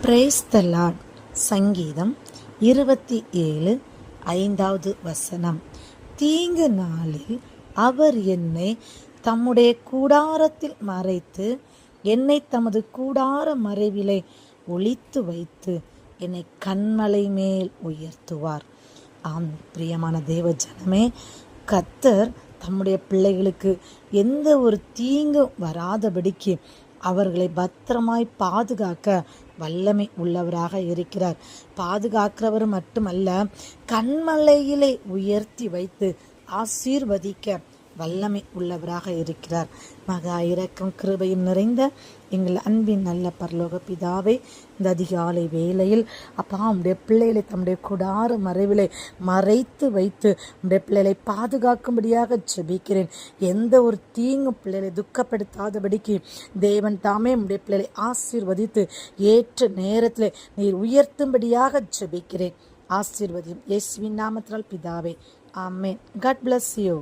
Brace த Lord. சங்கீதம் 27:5. தீங்கு நாளில் அவர் என்னை தம்முடைய கூடாரத்தில் மறைத்து, என்னை தமது கூடார மறைவிலே ஒளித்து வைத்து, என்னை கன்மலை மேல் உயர்த்துவார். ஆம், பிரியமான தேவ ஜனமே, கர்த்தர் தம்முடைய பிள்ளைகளுக்கு எந்த ஒரு தீங்கும் வராதபடிக்கு அவர்களை பத்திரமாய் பாதுகாக்க வல்லமை உள்ளவராக இருக்கிறார். பாதுகாக்கிறவர் மட்டுமல்ல, கன்மலையிலே உயர்த்தி வைத்து ஆசீர்வதிக்க வல்லமை உள்ளவராக இருக்கிறார். மகா இரக்கம் கிருபையும் நிறைந்த எங்கள் அன்பின் நல்ல பரலோக பிதாவே, இந்த அதிகாலை வேளையில் அப்பா உடைய பிள்ளைகளை தம்முடைய கூடார மறைவிலை மறைத்து வைத்து உடைய பிள்ளைகளை பாதுகாக்கும்படியாக ஜெபிக்கிறேன். எந்த ஒரு தீங்கும் பிள்ளைகளை துக்கப்படுத்தாதபடிக்கு தேவன் தாமே உடைய பிள்ளைகளை ஆசீர்வதித்து ஏற்ற நேரத்தில் நீர் உயர்த்தும்படியாக ஜெபிக்கிறேன். ஆசீர்வதியும் இயேசுவின் நாமத்தினால் பிதாவே, ஆமென். God bless you.